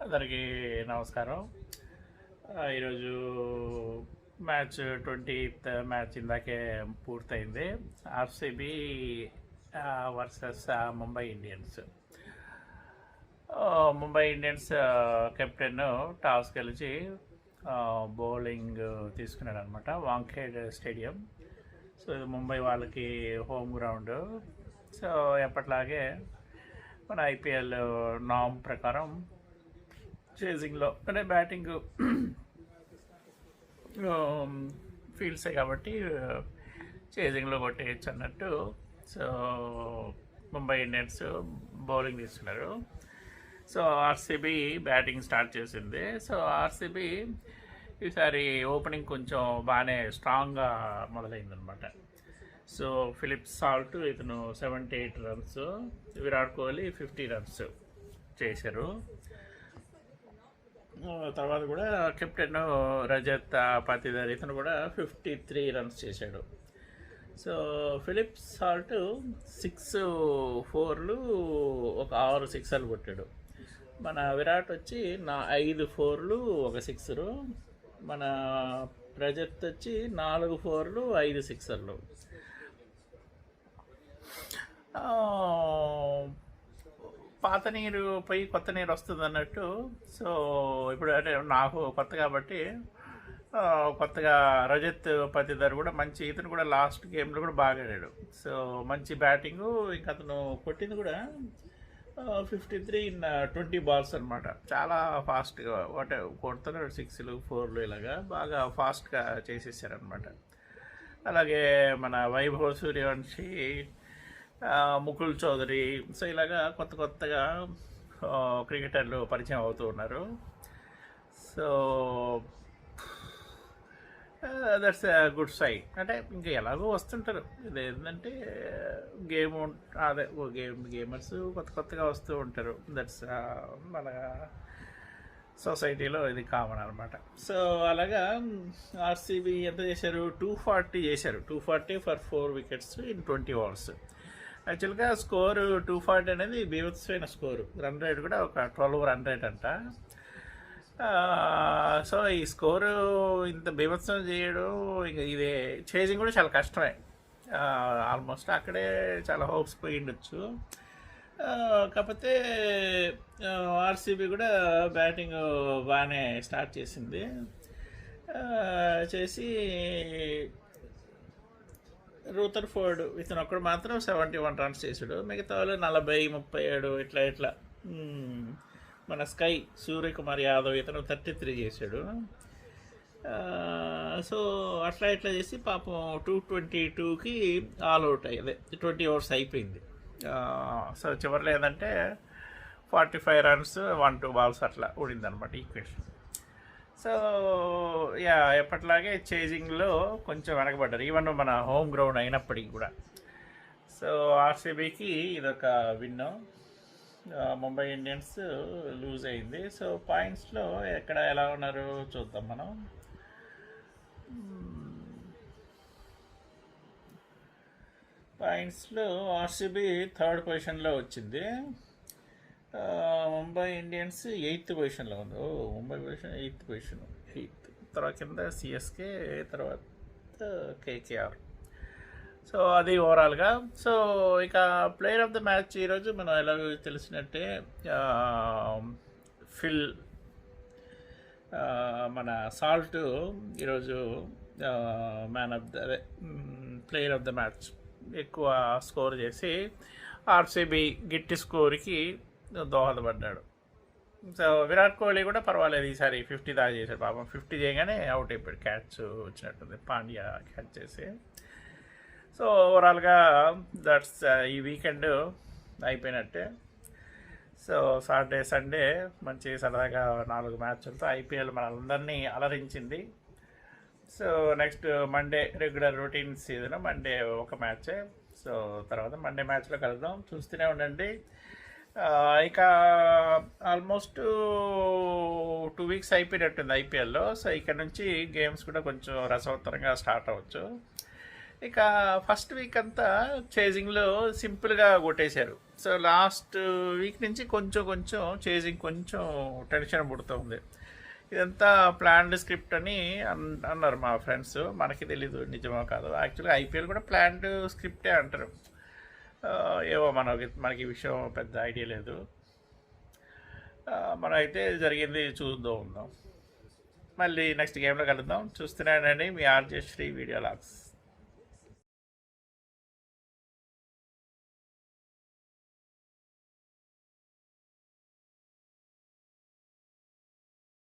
అందరికీ నమస్కారం. ఈరోజు మ్యాచ్ 20th మ్యాచ్ ఇందాకే పూర్తయింది. RCB versus Mumbai Indians. Mumbai Indians captain toss గెలిచి బౌలింగ్ తీసుకున్నాడు అనమాట. వాంఖేడ్ స్టేడియం. సో ఇది ముంబై వాళ్ళకి హోమ్ గ్రౌండ్. సో ఎప్పట్లాగే మన ఐపీఎల్ నామ్ ప్రకారం చేజింగ్లో అంటే బ్యాటింగ్ ఫీల్డ్సే కాబట్టి చేజింగ్లో కొట్టేయచ్చు అన్నట్టు. సో ముంబై ఇండియన్స్ బౌలింగ్ తీసుకున్నారు. సో ఆర్సీబీ బ్యాటింగ్ స్టార్ట్ చేసింది. సో ఆర్సీబీ ఈసారి ఓపెనింగ్ కొంచెం బాగానే స్ట్రాంగ్గా మొదలైందనమాట. సో ఫిలిప్ సాల్ట్ ఇతను 78 రన్స్, విరాట్ కోహ్లీ 50 రన్స్ చేశారు. తర్వాత కూడా కెప్టెన్ రజత్ పాటిదార్ ఇతను కూడా 53 రన్స్ చేశాడు. సో ఫిలిప్ సాల్ట్ 6 4లు ఒక 6 సిక్సర్లు కొట్టాడు. మన విరాట్ వచ్చి 5 4లు ఒక సిక్సరు. మన రజత్ వచ్చి 4 4లు 5 సిక్సర్లు. పాత నీరు పోయి కొత్త నీరు వస్తుంది అన్నట్టు. సో ఇప్పుడు అంటే నాకు కొత్త కాబట్టి కొత్తగా రజత్ పాటిదార్ కూడా మంచి, ఇతను కూడా లాస్ట్ గేమ్లో కూడా బాగా ఆడాడు. సో మంచి బ్యాటింగు. ఇంకా అతను కొట్టింది కూడా 53 in 20 balls అనమాట. చాలా ఫాస్ట్గా కొడుతున్నాడు, 6లు 4లు ఇలాగా బాగా ఫాస్ట్గా చేసేసారనమాట. అలాగే మన వైభవ్ సూర్యవంశీ, ముకుల్ చౌదరి, సో ఇలాగా కొత్తగా క్రికెటర్లు పరిచయం అవుతూ ఉన్నారు. So that's good sign. అంటే ఇంకా ఎలాగో వస్తుంటారు. ఇది ఏంటంటే అదే గేమర్స్ కొత్తగా వస్తూ ఉంటారు. దట్స్ మన సొసైటీలో ఇది కామన్ అనమాట. సో అలాగా ఆర్సీబీ ఎంత చేశారు, 240 చేశారు. 240 ఫర్ 4 wickets in 20 overs. యాక్చువల్గా స్కోరు 240 అనేది బీభత్సమైన స్కోరు. రన్ రేట్ కూడా ఒక 12 రన్ రేట్ అంట. సో ఈ స్కోరు ఇంత బీభత్సం చేయడం, ఇంకా ఇదే చేజింగ్ కూడా చాలా కష్టమే. ఆల్మోస్ట్ అక్కడే చాలా హోప్స్ పోయి ఉండొచ్చు. కాకపోతే ఆర్సీబీ కూడా బ్యాటింగ్ బాగానే స్టార్ట్ చేసింది. చేసి రూథర్ఫోర్డ్ ఇతను ఒక్కడు మాత్రం 71 రన్స్ చేశాడు. మిగతా వాళ్ళు 40 37 ఇట్లా మన స్కై సూర్యకుమార్ యాదవ్ ఇతను 33 చేశాడు. సో అట్లా చేసి పాపం 222కి ఆల్ అవుట్ అయ్యేది. 20 overs అయిపోయింది. సో చివరిలో ఏంటంటే 45 runs 1-2 balls అట్లా ఊడిందనమాట ఈక్వేషన్. సో ఎప్పట్లాగే చేజింగ్లో కొంచెం వెనకబడ్డారు, ఈవెన్ మన హోమ్ గ్రౌండ్ అయినప్పటికీ కూడా. సో ఆర్సీబీకి ఇదొక విన్. ముంబై ఇండియన్స్ లూజ్ అయింది. సో పాయింట్స్లో ఎక్కడ ఎలా ఉన్నారు చూద్దాం మనం. పాయింట్స్లో ఆర్సీబీ 3rd పొజిషన్లో వచ్చింది. ముంబై ఇండియన్స్ 8th పొజిషన్లో ఉంది. Mumbai position 8th position. తర్వాత కింద సిఎస్కే, తర్వాత కేకేఆర్. సో అది ఓవరాల్గా. సో ఇక ప్లేయర్ ఆఫ్ ద మ్యాచ్ ఈరోజు మనం ఎలాగో తెలిసినట్టే మన సాల్ట్ ఈరోజు man of the player of the match ఎక్కువ స్కోర్ చేసి ఆర్సీబీ గిట్టి స్కోర్కి దోహదపడ్డాడు. సో విరాట్ కోహ్లీ కూడా పర్వాలేదు, ఈసారి 50 దాకా చేశాడు. పాపం 50 చేయగానే అవుట్ అయిపోయాడు. క్యాచ్ వచ్చినట్టుంది, పాండ్యా క్యాచ్ చేసి. సో ఓవరాల్గా దట్స్ ఈ వీకెండ్ అయిపోయినట్టే. సో సాటర్డే సండే మంచి సరదాగా 4 మ్యాచ్లతో ఐపీఎల్ మనందరినీ అలరించింది. So next Monday regular routine season, Monday ఒక మ్యాచే. సో తర్వాత మండే మ్యాచ్లో కలుద్దాం, చూస్తూనే ఉండండి. ఇక ఆల్మోస్ట్ 2 weeks అయిపోయినట్టుంది ఐపీఎల్లో. సో ఇక్కడ నుంచి గేమ్స్ కూడా కొంచెం రసవత్తరంగా స్టార్ట్ అవ్వచ్చు. ఇక ఫస్ట్ వీక్ అంతా చేజింగ్లో సింపుల్గా కొట్టేశారు. సో లాస్ట్ వీక్ నుంచి కొంచెం కొంచెం చేజింగ్ కొంచెం టెన్షన్ పుడుతుంది. ఇదంతా ప్లాన్డ్ స్క్రిప్ట్ అని అన్నారు మా ఫ్రెండ్స్. మనకి తెలీదు నిజమో కాదు. యాక్చువల్గా ఐపీఎల్ కూడా ప్లాన్డ్ స్క్రిప్టే అంటారు. ఏవో మనకి ఈ విషయం పెద్ద ఐడియా లేదు. మనం అయితే జరిగింది చూద్దాం ఉందాం. మళ్ళీ నెక్స్ట్ గేమ్లో కలుద్దాం. చూస్తున్నానండి మీ ఆర్జే శ్రీ వీడియో లాగ్స్.